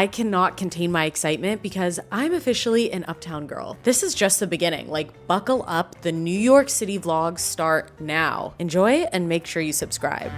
I cannot contain my excitement because I'm officially an Uptown girl. This is just the beginning. Like, buckle up, the New York City vlogs start now. Enjoy and make sure you subscribe.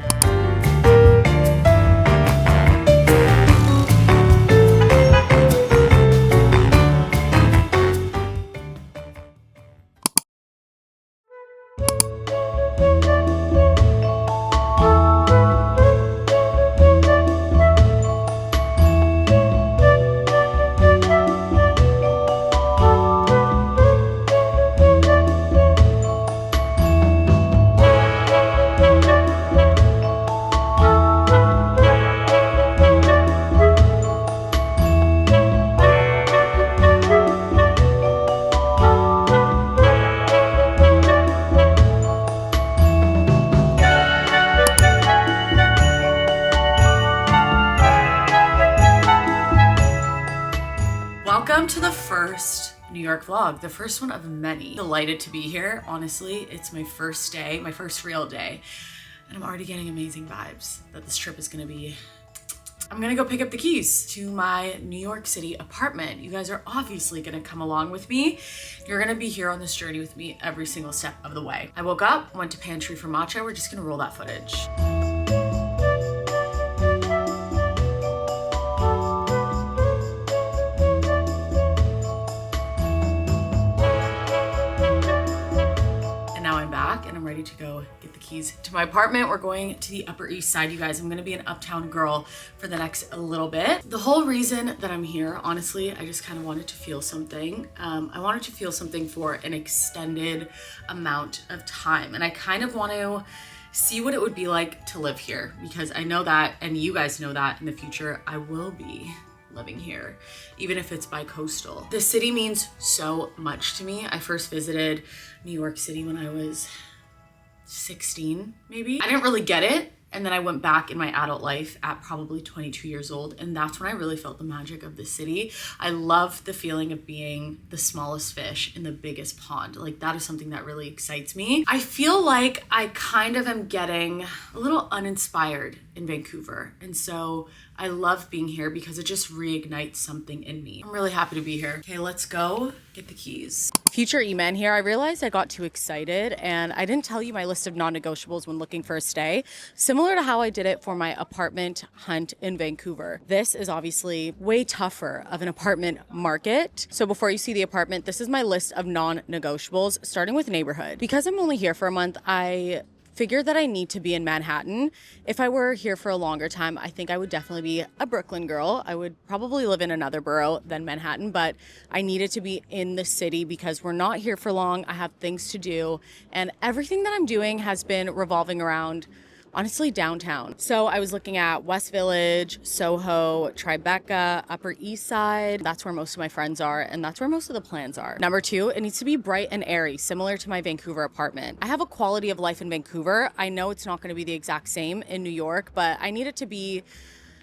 Welcome to the first New York vlog, the first one of many. Delighted to be here. Honestly, it's my first day, my first real day, and I'm already getting amazing vibes that this trip is gonna be. I'm gonna go pick up the keys to my New York City apartment. You guys are obviously gonna come along with me. You're gonna be here on this journey with me every single step of the way. I woke up, went to Pantry for matcha. We're just gonna roll that footage. And I'm ready to go get the keys to my apartment. We're going to the Upper East Side, you guys. I'm gonna be an Uptown girl for the next little bit. The whole reason that I'm here, honestly, I just kind of wanted to feel something. I wanted to feel something for an extended amount of time. And I kind of want to see what it would be like to live here, because I know that, and you guys know that in the future, I will be living here, even if it's bi-coastal. The city means so much to me. I first visited New York City when I was 16, maybe. I didn't really get it. And then I went back in my adult life at probably 22 years old. And that's when I really felt the magic of the city. I love the feeling of being the smallest fish in the biggest pond. Like, that is something that really excites me. I feel like I kind of am getting a little uninspired in Vancouver. And so I love being here because it just reignites something in me. I'm really happy to be here. Okay, let's go get the keys. Future E-Man here. I realized I got too excited and I didn't tell you my list of non-negotiables when looking for a stay. Similar to how I did it for my apartment hunt in Vancouver. This is obviously way tougher of an apartment market. So before you see the apartment, this is my list of non-negotiables, starting with neighborhood. Because I'm only here for a month, I figured that I need to be in Manhattan. If I were here for a longer time, I think I would definitely be a Brooklyn girl. I would probably live in another borough than Manhattan, but I needed to be in the city because we're not here for long. I have things to do, and everything that I'm doing has been revolving around, honestly, downtown. So I was looking at West Village, Soho, Tribeca, Upper East Side. That's where most of my friends are, and that's where most of the plans are. Number two, it needs to be bright and airy, similar to my Vancouver apartment. I have a quality of life in Vancouver. I know it's not going to be the exact same in New York, but I need it to be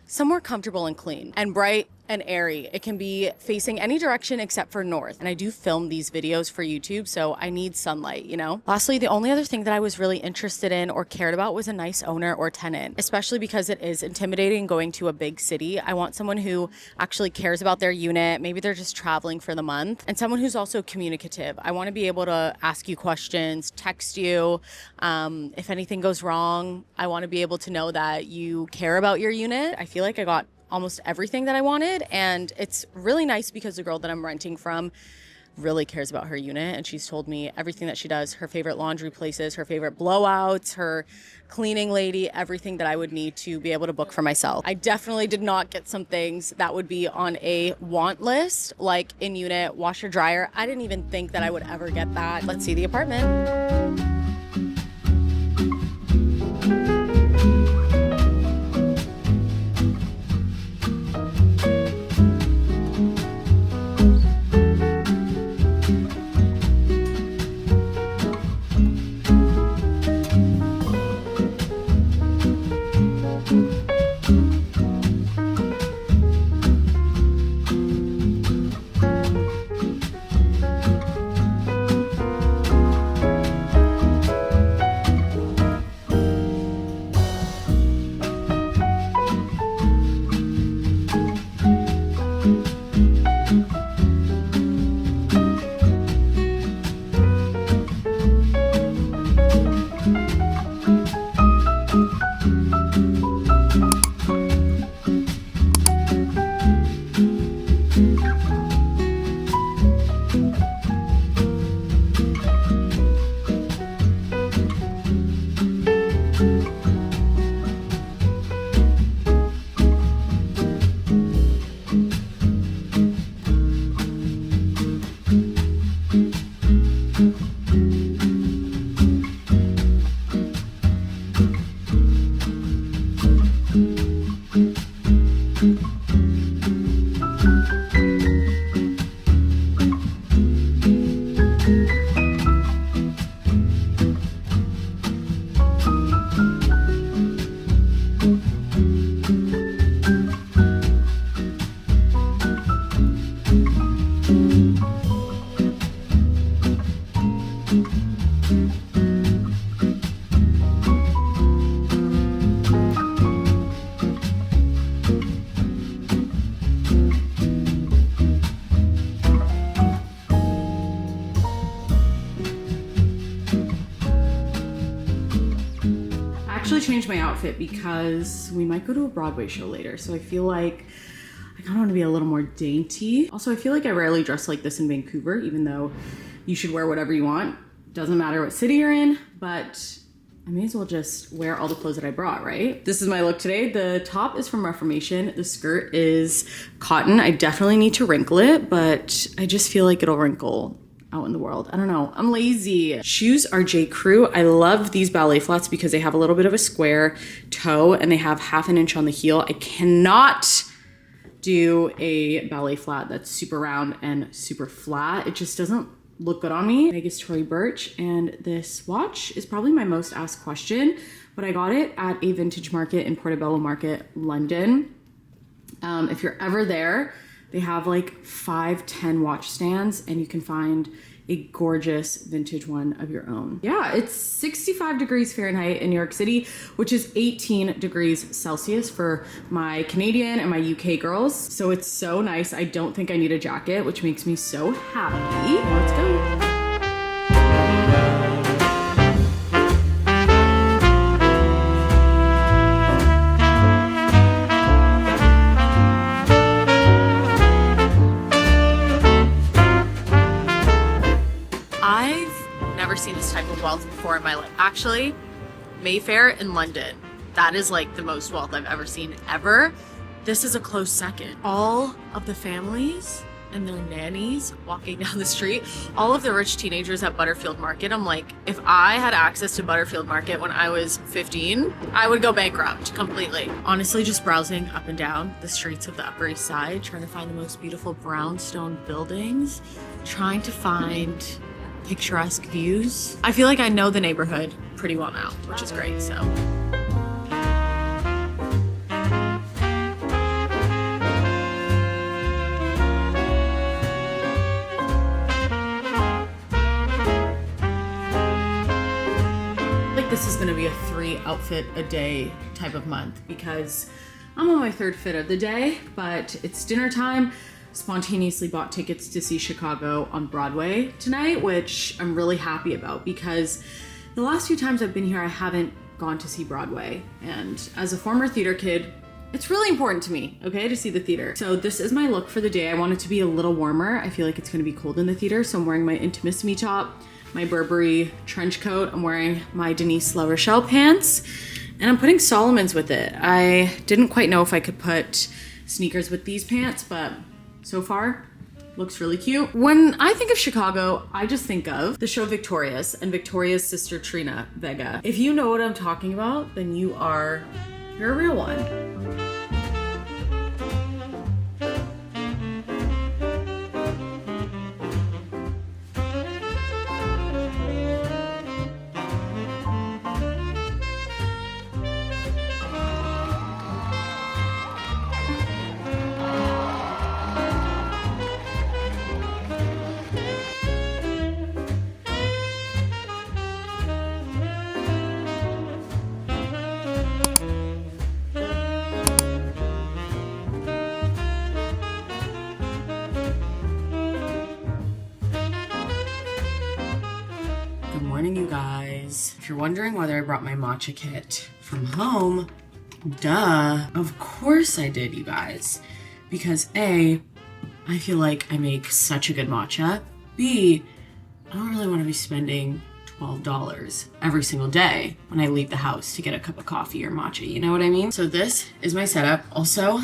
somewhere comfortable and clean and bright and airy. It can be facing any direction except for north. And I do film these videos for YouTube, so I need sunlight, you know? Lastly, the only other thing that I was really interested in or cared about was a nice owner or tenant, especially because it is intimidating going to a big city. I want someone who actually cares about their unit. Maybe they're just traveling for the month, and someone who's also communicative. I want to be able to ask you questions, text you. If anything goes wrong, I want to be able to know that you care about your unit. I feel like I got almost everything that I wanted, and it's really nice because the girl that I'm renting from really cares about her unit, and she's told me everything that she does, her favorite laundry places, her favorite blowouts, her cleaning lady, everything that I would need to be able to book for myself. I definitely did not get some things that would be on a want list, like in-unit washer dryer. I didn't even think that I would ever get that. Let's see the apartment. change my outfit because we might go to a Broadway show later. So I feel like I kind of want to be a little more dainty. Also, I feel like I rarely dress like this in Vancouver, even though you should wear whatever you want. Doesn't matter what city you're in, but I may as well just wear all the clothes that I brought, right? This is my look today. The top is from Reformation. The skirt is Kotn. I definitely need to wrinkle it, but I just feel like it'll wrinkle out in the world. I don't know, I'm lazy. Shoes are J.Crew. I love these ballet flats because they have a little bit of a square toe and they have 1/2 inch on the heel. I cannot do a ballet flat that's super round and super flat. It just doesn't look good on me. Vegas Tory Burch, and this watch is probably my most asked question, but I got it at a vintage market in Portobello Market, London. If you're ever there, they have like 5-10 watch stands and you can find a gorgeous vintage one of your own. Yeah, it's 65 degrees Fahrenheit in New York City, which is 18 degrees Celsius for my Canadian and my UK girls. So it's so nice. I don't think I need a jacket, which makes me so happy. Let's go. Seen this type of wealth before in my life. Actually, Mayfair in London, that is like the most wealth I've ever seen ever. This is a close second. All of the families and their nannies walking down the street, all of the rich teenagers at Butterfield Market. I'm like, if I had access to Butterfield Market when I was 15, I would go bankrupt completely. Honestly, just browsing up and down the streets of the Upper East Side, trying to find the most beautiful brownstone buildings, trying to find picturesque views. I feel like I know the neighborhood pretty well now, which is great, so. Like this is gonna be a 3 outfit a day type of month because I'm on my 3rd fit of the day, but it's dinner time. Spontaneously bought tickets to see Chicago on Broadway tonight, which I'm really happy about because the last few times I've been here, I haven't gone to see Broadway. And as a former theater kid, it's really important to me, okay, to see the theater. So this is my look for the day. I want it to be a little warmer. I feel like it's gonna be cold in the theater, so I'm wearing my Intimissimi top, my Burberry trench coat. I'm wearing my Denise Larochelle pants, and I'm putting Solomon's with it. I didn't quite know if I could put sneakers with these pants, but so far, looks really cute. When I think of Chicago, I just think of the show Victorious and Victoria's sister Trina Vega. If you know what I'm talking about, then you're a real one. You guys, if you're wondering whether I brought my matcha kit from home, duh, of course I did, you guys, because A, I feel like I make such a good matcha. B, I don't really want to be spending $12 every single day when I leave the house to get a cup of coffee or matcha, you know what I mean? So this is my setup, also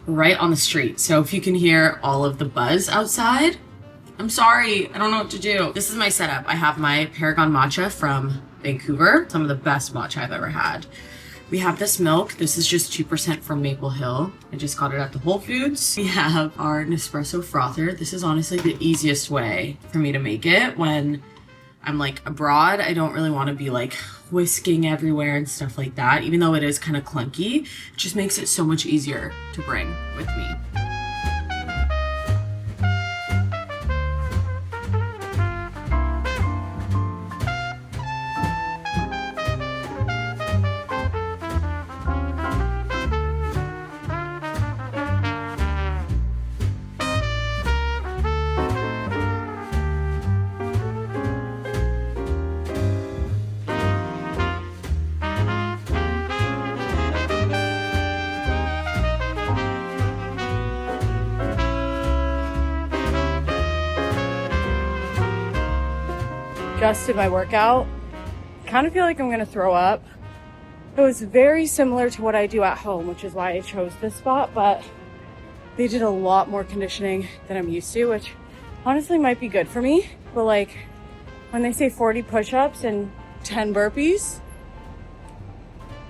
right on the street. So if you can hear all of the buzz outside, I'm sorry, I don't know what to do. This is my setup. I have my Paragon matcha from Vancouver, some of the best matcha I've ever had. We have this milk. This is just 2% from Maple Hill. I just got it at the Whole Foods. We have our Nespresso frother. This is honestly the easiest way for me to make it when I'm like abroad. I don't really want to be like whisking everywhere and stuff like that, even though it is kind of clunky. It just makes it so much easier to bring with me. just did my workout. I kind of feel like I'm gonna throw up. It was very similar to what I do at home, which is why I chose this spot, but they did a lot more conditioning than I'm used to, which honestly might be good for me. But like when they say 40 push-ups and 10 burpees,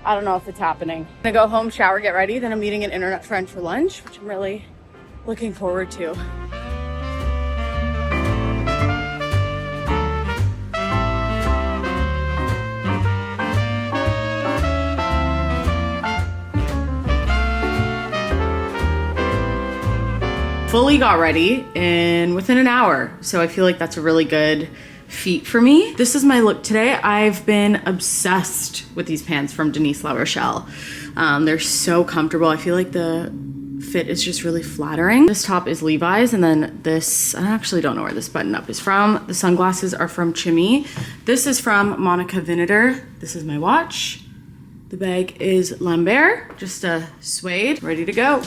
I don't know if it's happening. I'm gonna go home, shower, get ready, then I'm meeting an internet friend for lunch, which I'm really looking forward to. Fully got ready and within an hour. So I feel like that's a really good feat for me. This is my look today. I've been obsessed with these pants from Denise Larochelle. They're so comfortable. I feel like the fit is just really flattering. This top is Levi's, and then this, I actually don't know where this button up is from. The sunglasses are from Chimmy. This is from Monica Vinader. This is my watch. The bag is Lambert, just a suede, ready to go.